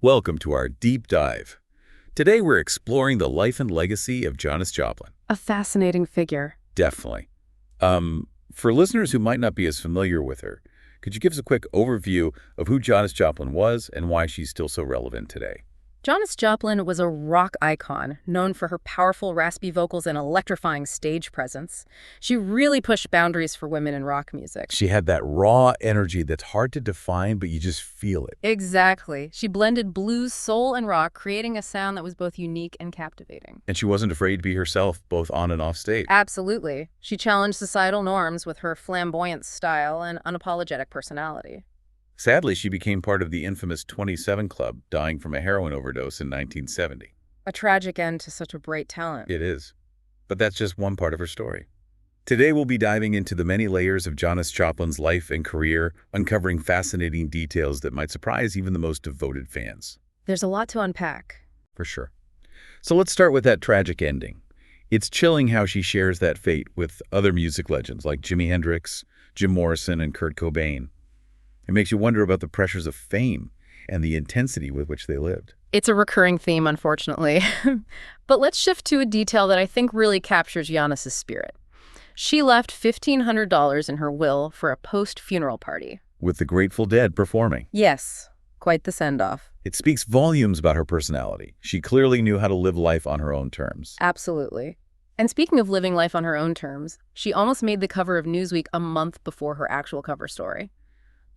Welcome to our deep dive. Today we're exploring the life and legacy of Janis Joplin. A fascinating figure. Definitely. For listeners who might not be as familiar with her, could you give us a quick overview of who Janis Joplin was and why she's still so relevant today? Janis Joplin was a rock icon, known for her powerful, raspy vocals and electrifying stage presence. She really pushed boundaries for women in rock music. She had that raw energy that's hard to define, but you just feel it. Exactly. She blended blues, soul, and rock, creating a sound that was both unique and captivating. And she wasn't afraid to be herself, both on and off stage. Absolutely. She challenged societal norms with her flamboyant style and unapologetic personality. Sadly, she became part of the infamous 27 Club, dying from a heroin overdose in 1970. A tragic end to such a bright talent. It is. But that's just one part of her story. Today we'll be diving into the many layers of Janis Joplin's life and career, uncovering fascinating details that might surprise even the most devoted fans. There's a lot to unpack. For sure. So let's start with that tragic ending. It's chilling how she shares that fate with other music legends like Jimi Hendrix, Jim Morrison, and Kurt Cobain. It makes you wonder about the pressures of fame and the intensity with which they lived. It's a recurring theme, unfortunately. But let's shift to a detail that I think really captures Janis's spirit. She left $1,500 in her will for a post-funeral party. With the Grateful Dead performing. Yes, quite the send-off. It speaks volumes about her personality. She clearly knew how to live life on her own terms. Absolutely. And speaking of living life on her own terms, she almost made the cover of Newsweek a month before her actual cover story.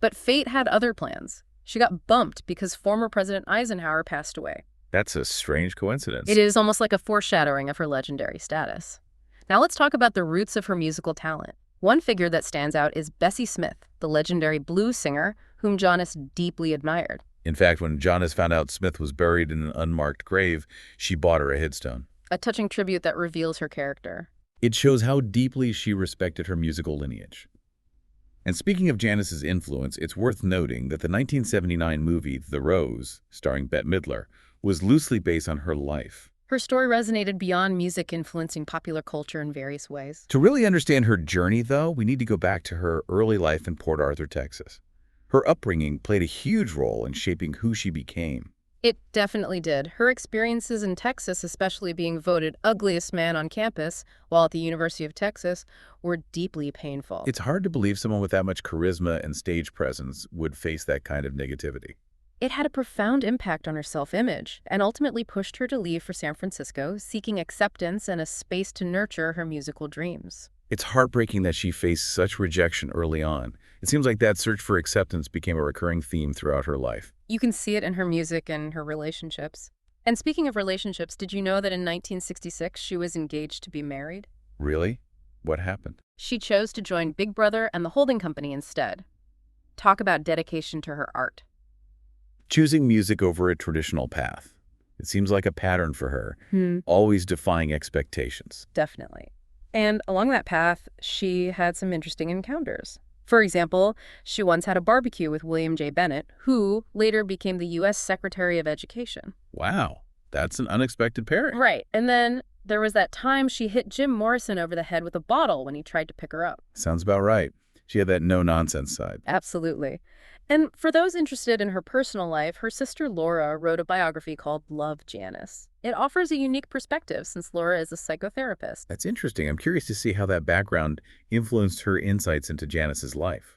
But fate had other plans. She got bumped because former President Eisenhower passed away. That's a strange coincidence. It is almost like a foreshadowing of her legendary status. Now let's talk about the roots of her musical talent. One figure that stands out is Bessie Smith, the legendary blues singer whom Janis deeply admired. In fact, when Janis found out Smith was buried in an unmarked grave, she bought her a headstone. A touching tribute that reveals her character. It shows how deeply she respected her musical lineage. And speaking of Janis's influence, it's worth noting that the 1979 movie The Rose, starring Bette Midler, was loosely based on her life. Her story resonated beyond music, influencing popular culture in various ways. To really understand her journey, though, we need to go back to her early life in Port Arthur, Texas. Her upbringing played a huge role in shaping who she became. It definitely did. Her experiences in Texas, especially being voted ugliest man on campus while at the University of Texas, were deeply painful. It's hard to believe someone with that much charisma and stage presence would face that kind of negativity. It had a profound impact on her self-image and ultimately pushed her to leave for San Francisco, seeking acceptance and a space to nurture her musical dreams. It's heartbreaking that she faced such rejection early on. It seems like that search for acceptance became a recurring theme throughout her life. You can see it in her music and her relationships. And speaking of relationships, did you know that in 1966 she was engaged to be married? Really? What happened? She chose to join Big Brother and the holding company instead. Talk about dedication to her art. Choosing music over a traditional path. It seems like a pattern for her, always defying expectations. Definitely. And along that path, she had some interesting encounters. For example, she once had a barbecue with William J. Bennett, who later became the U.S. Secretary of Education. Wow, that's an unexpected pairing. Right. And then there was that time she hit Jim Morrison over the head with a bottle when he tried to pick her up. Sounds about right. She had that no-nonsense side. Absolutely. And for those interested in her personal life, her sister Laura wrote a biography called Love, Janis. It offers a unique perspective since Laura is a psychotherapist. That's interesting. I'm curious to see how that background influenced her insights into Janis's life.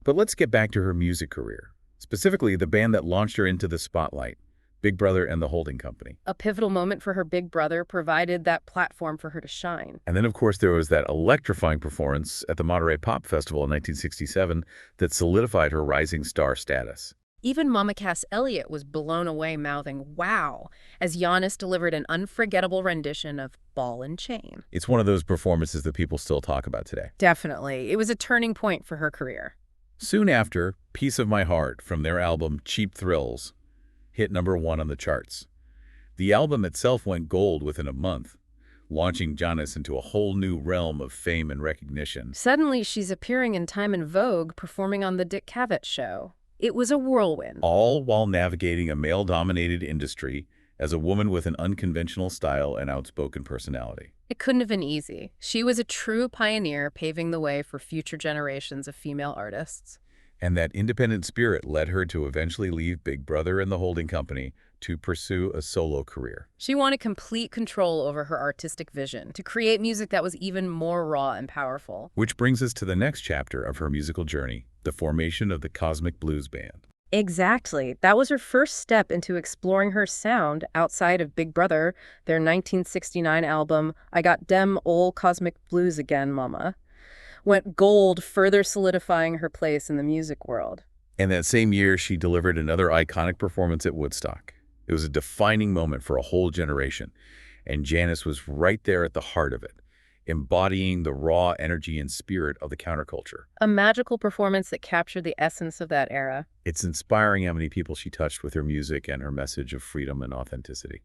But let's get back to her music career, specifically the band that launched her into the spotlight, Big Brother and the Holding Company. A pivotal moment for her Big Brother provided that platform for her to shine. And then, of course, there was that electrifying performance at the Monterey Pop Festival in 1967 that solidified her rising star status. Even Mama Cass Elliot was blown away, mouthing, "Wow," as Janis delivered an unforgettable rendition of Ball and Chain. It's one of those performances that people still talk about today. Definitely. It was a turning point for her career. Soon after, Piece of My Heart from their album Cheap Thrills hit #1 on the charts. The album itself went gold within a month, launching Janis into a whole new realm of fame and recognition. Suddenly, she's appearing in Time and Vogue, performing on The Dick Cavett Show. It was a whirlwind. All while navigating a male-dominated industry as a woman with an unconventional style and outspoken personality. It couldn't have been easy. She was a true pioneer, paving the way for future generations of female artists. And that independent spirit led her to eventually leave Big Brother and the holding company to pursue a solo career. She wanted complete control over her artistic vision, to create music that was even more raw and powerful. Which brings us to the next chapter of her musical journey, the formation of the Kozmic Blues Band. Exactly. That was her first step into exploring her sound outside of Big Brother, their 1969 album, I Got Dem Ol' Cosmic Blues Again, Mama, went gold, further solidifying her place in the music world. And that same year, she delivered another iconic performance at Woodstock. It was a defining moment for a whole generation, and Janis was right there at the heart of it, embodying the raw energy and spirit of the counterculture. A magical performance that captured the essence of that era. It's inspiring how many people she touched with her music and her message of freedom and authenticity.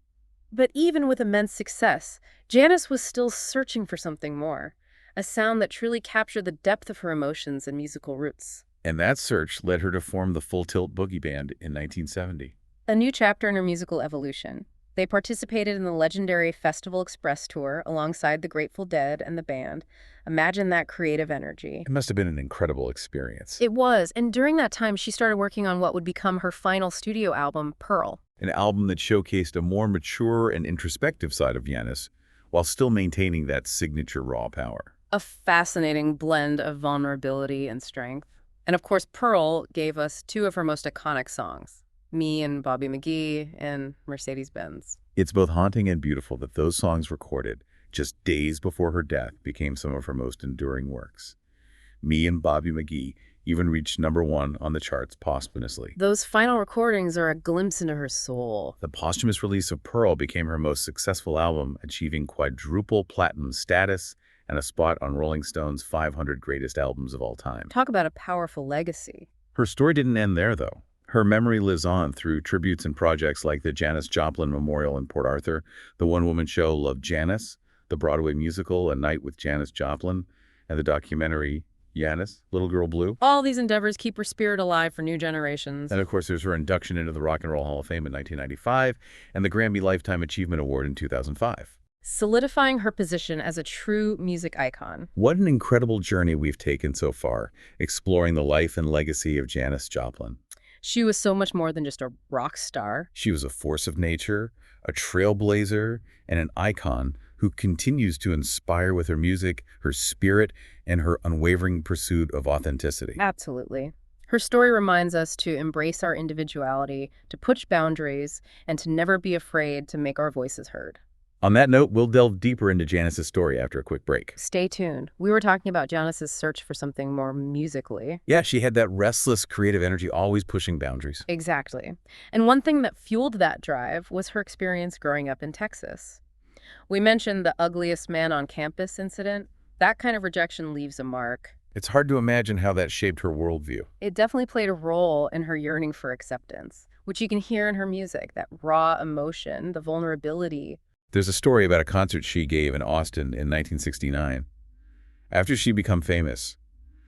But even with immense success, Janis was still searching for something more, a sound that truly captured the depth of her emotions and musical roots. And that search led her to form the full Tilt Boogie Band in 1970. A new chapter in her musical evolution. They participated in the legendary Festival Express tour alongside the Grateful Dead and the band. Imagine that creative energy. It must have been an incredible experience. It was, and during that time, she started working on what would become her final studio album, Pearl. An album that showcased a more mature and introspective side of Janis, while still maintaining that signature raw power. A fascinating blend of vulnerability and strength. And of course, Pearl gave us two of her most iconic songs, Me and Bobby McGee and Mercedes-Benz. It's both haunting and beautiful that those songs recorded just days before her death became some of her most enduring works. Me and Bobby McGee even reached #1 on the charts posthumously. Those final recordings are a glimpse into her soul. The posthumous release of Pearl became her most successful album, achieving quadruple platinum status and a spot on Rolling Stone's 500 Greatest Albums of All Time. Talk about a powerful legacy. Her story didn't end there, though. Her memory lives on through tributes and projects like the Janis Joplin Memorial in Port Arthur, the one-woman show Love Janis, the Broadway musical A Night with Janis Joplin, and the documentary Janis, Little Girl Blue. All these endeavors keep her spirit alive for new generations. And of course, there's her induction into the Rock and Roll Hall of Fame in 1995 and the Grammy Lifetime Achievement Award in 2005. Solidifying her position as a true music icon. What an incredible journey we've taken so far, exploring the life and legacy of Janis Joplin. She was so much more than just a rock star. She was a force of nature, a trailblazer, and an icon who continues to inspire with her music, her spirit, and her unwavering pursuit of authenticity. Absolutely. Her story reminds us to embrace our individuality, to push boundaries, and to never be afraid to make our voices heard. On that note, we'll delve deeper into Janis's story after a quick break. Stay tuned. We were talking about Janis's search for something more musically. Yeah, she had that restless, creative energy, always pushing boundaries. Exactly. And one thing that fueled that drive was her experience growing up in Texas. We mentioned the ugliest man on campus incident. That kind of rejection leaves a mark. It's hard to imagine how that shaped her worldview. It definitely played a role in her yearning for acceptance, which you can hear in her music, that raw emotion, the vulnerability. There's a story about a concert she gave in Austin in 1969. After she became famous,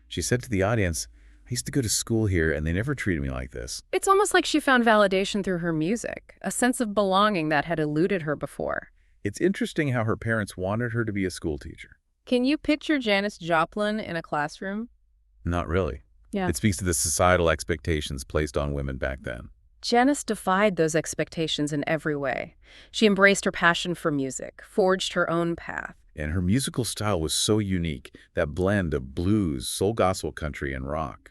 she said to the audience, "I used to go to school here and they never treated me like this." It's almost like she found validation through her music, a sense of belonging that had eluded her before. It's interesting how her parents wanted her to be a school teacher. Can you picture Janis Joplin in a classroom? Not really. Yeah. It speaks to the societal expectations placed on women back then. Janis defied those expectations in every way. She embraced her passion for music, forged her own path. And her musical style was so unique, that blend of blues, soul gospel country, and rock.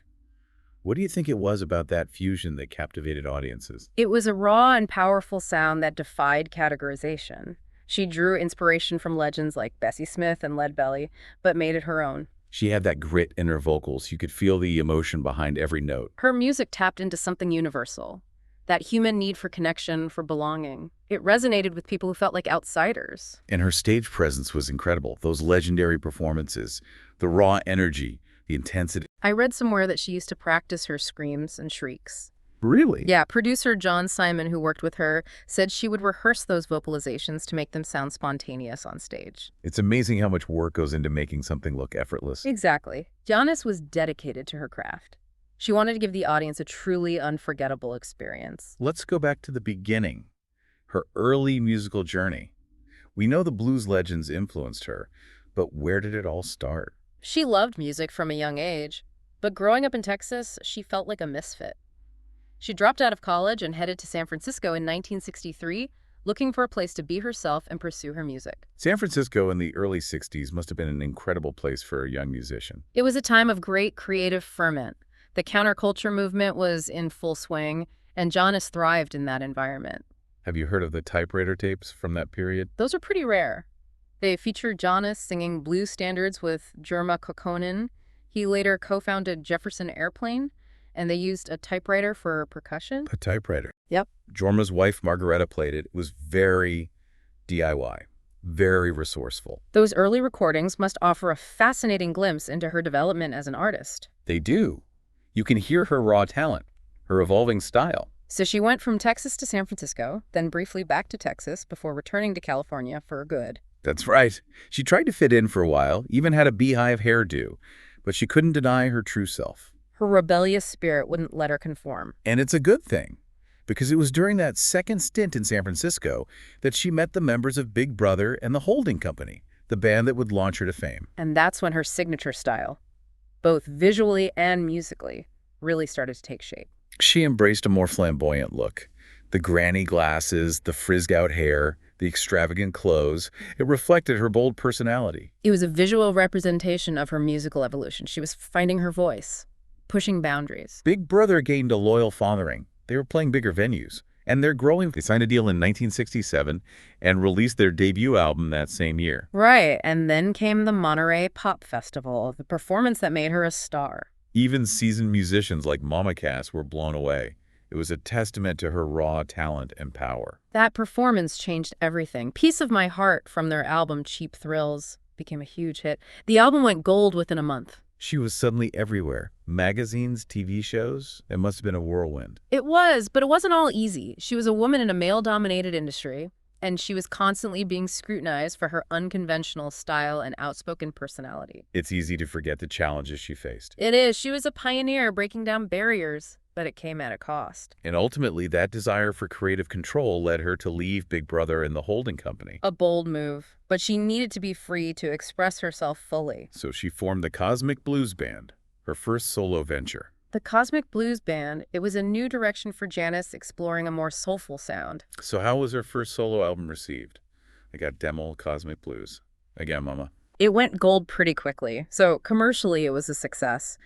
What do you think it was about that fusion that captivated audiences? It was a raw and powerful sound that defied categorization. She drew inspiration from legends like Bessie Smith and Lead Belly, but made it her own. She had that grit in her vocals. You could feel the emotion behind every note. Her music tapped into something universal, that human need for connection, for belonging. It resonated with people who felt like outsiders. And her stage presence was incredible. Those legendary performances, the raw energy, the intensity. I read somewhere that she used to practice her screams and shrieks. Really? Yeah, producer John Simon, who worked with her, said she would rehearse those vocalizations to make them sound spontaneous on stage. It's amazing how much work goes into making something look effortless. Exactly. Janis was dedicated to her craft. She wanted to give the audience a truly unforgettable experience. Let's go back to the beginning, her early musical journey. We know the blues legends influenced her, but where did it all start? She loved music from a young age. But growing up in Texas, she felt like a misfit. She dropped out of college and headed to San Francisco in 1963, looking for a place to be herself and pursue her music. San Francisco in the early 60s must have been an incredible place for a young musician. It was a time of great creative ferment. The counterculture movement was in full swing, and Janis thrived in that environment. Have you heard of the typewriter tapes from that period? Those are pretty rare. They feature Janis singing blues standards with Jorma Kaukonen. He later co-founded Jefferson Airplane, and they used a typewriter for percussion. A typewriter. Yep. Jorma's wife, Margareta, played it. It was very DIY, very resourceful. Those early recordings must offer a fascinating glimpse into her development as an artist. They do. You can hear her raw talent, her evolving style. So she went from Texas to San Francisco, then briefly back to Texas before returning to California for good. That's right. She tried to fit in for a while, even had a beehive hairdo, but she couldn't deny her true self. Her rebellious spirit wouldn't let her conform. And it's a good thing, because it was during that second stint in San Francisco that she met the members of Big Brother and the Holding Company, the band that would launch her to fame. And that's when her signature style, both visually and musically, really started to take shape. She embraced a more flamboyant look. The granny glasses, the frizzed-out hair, the extravagant clothes. It reflected her bold personality. It was a visual representation of her musical evolution. She was finding her voice, pushing boundaries. Big Brother gained a loyal following. They were playing bigger venues, and they're growing. They signed a deal in 1967 and released their debut album that same year. Right, and then came the Monterey Pop Festival, the performance that made her a star. Even seasoned musicians like Mama Cass were blown away. It was a testament to her raw talent and power. That performance changed everything. Piece of My Heart from their album Cheap Thrills became a huge hit. The album went gold within a month. She was suddenly everywhere. Magazines, TV shows. It must have been a whirlwind. It was, but it wasn't all easy. She was a woman in a male-dominated industry, and she was constantly being scrutinized for her unconventional style and outspoken personality. It's easy to forget the challenges she faced. It is. She was a pioneer breaking down barriers, but it came at a cost. And ultimately, that desire for creative control led her to leave Big Brother and the Holding Company. A bold move, but she needed to be free to express herself fully. So she formed the Kozmic Blues Band, her first solo venture. The Kozmic Blues Band, it was a new direction for Janis, exploring a more soulful sound. So how was her first solo album received? I got demo Kozmic Blues. Again, Mama. It went gold pretty quickly, so commercially it was a success.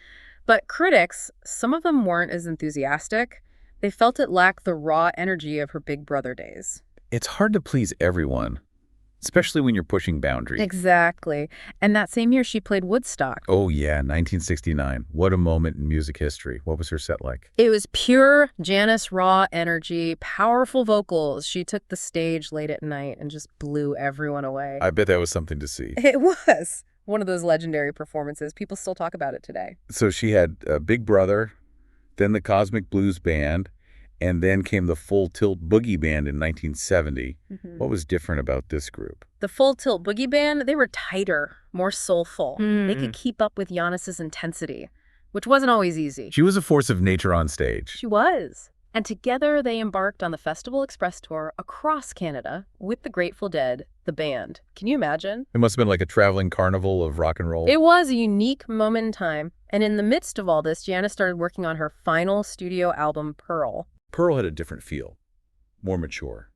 But critics, some of them weren't as enthusiastic. They felt it lacked the raw energy of her Big Brother days. It's hard to please everyone, especially when you're pushing boundaries. Exactly. And that same year she played Woodstock. Oh yeah, 1969. What a moment in music history. What was her set like? It was pure Janis raw energy, powerful vocals. She took the stage late at night and just blew everyone away. I bet that was something to see. It was one of those legendary performances. People still talk about it today. So she had Big Brother, then the Kozmic Blues Band, and then came the full Tilt Boogie Band in 1970. What was different about this group? The full Tilt Boogie Band, they were tighter, more soulful. They could keep up with Janis's intensity, which wasn't always easy. She was a force of nature on stage. She was. And together they embarked on the Festival Express tour across Canada with the Grateful Dead, the band. Can you imagine? It must have been like a traveling carnival of rock and roll. It was a unique moment in time. And in the midst of all this, Janis started working on her final studio album, Pearl. Pearl had a different feel, more mature,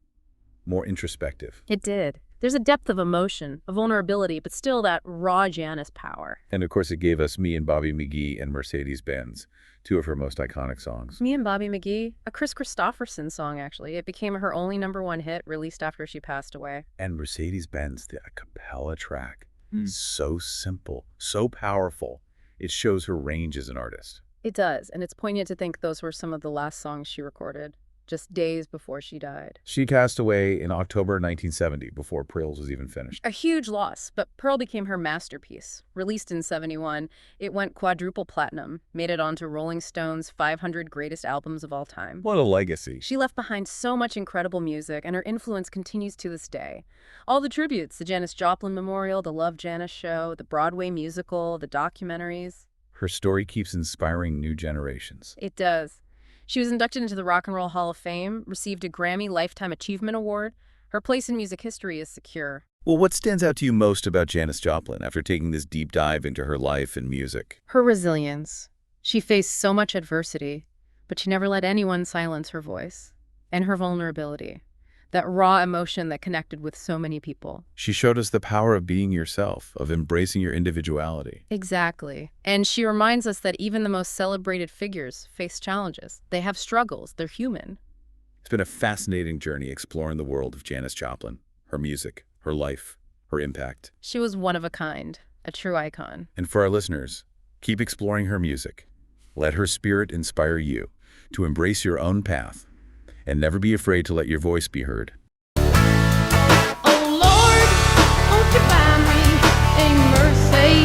more introspective. It did. There's a depth of emotion, a vulnerability, but still that raw Janis power. And of course it gave us Me and Bobby McGee and Mercedes-Benz, two of her most iconic songs. Me and Bobby McGee, a Chris Christopherson song, actually. It became her only #1 hit, released after she passed away. And Mercedes-Benz, the a cappella track, so simple, so powerful. It shows her range as an artist. It does, and it's poignant to think those were some of the last songs she recorded, just days before she died. She passed away in October 1970, before Pearl was even finished. A huge loss, but Pearl became her masterpiece. Released in '71, it went quadruple platinum, made it onto Rolling Stone's 500 Greatest Albums of All Time. What a legacy. She left behind so much incredible music, and her influence continues to this day. All the tributes, the Janis Joplin Memorial, the Love Janis Show, the Broadway musical, the documentaries. Her story keeps inspiring new generations. It does. She was inducted into the Rock and Roll Hall of Fame, received a Grammy Lifetime Achievement Award. Her place in music history is secure. Well, what stands out to you most about Janis Joplin after taking this deep dive into her life and music? Her resilience. She faced so much adversity, but she never let anyone silence her voice and her vulnerability, that raw emotion that connected with so many people. She showed us the power of being yourself, of embracing your individuality. Exactly. And she reminds us that even the most celebrated figures face challenges. They have struggles. They're human. It's been a fascinating journey exploring the world of Janis Joplin, her music, her life, her impact. She was one of a kind, a true icon. And for our listeners, keep exploring her music. Let her spirit inspire you to embrace your own path and never be afraid to let your voice be heard. Oh Lord, won't you buy me a Mercedes?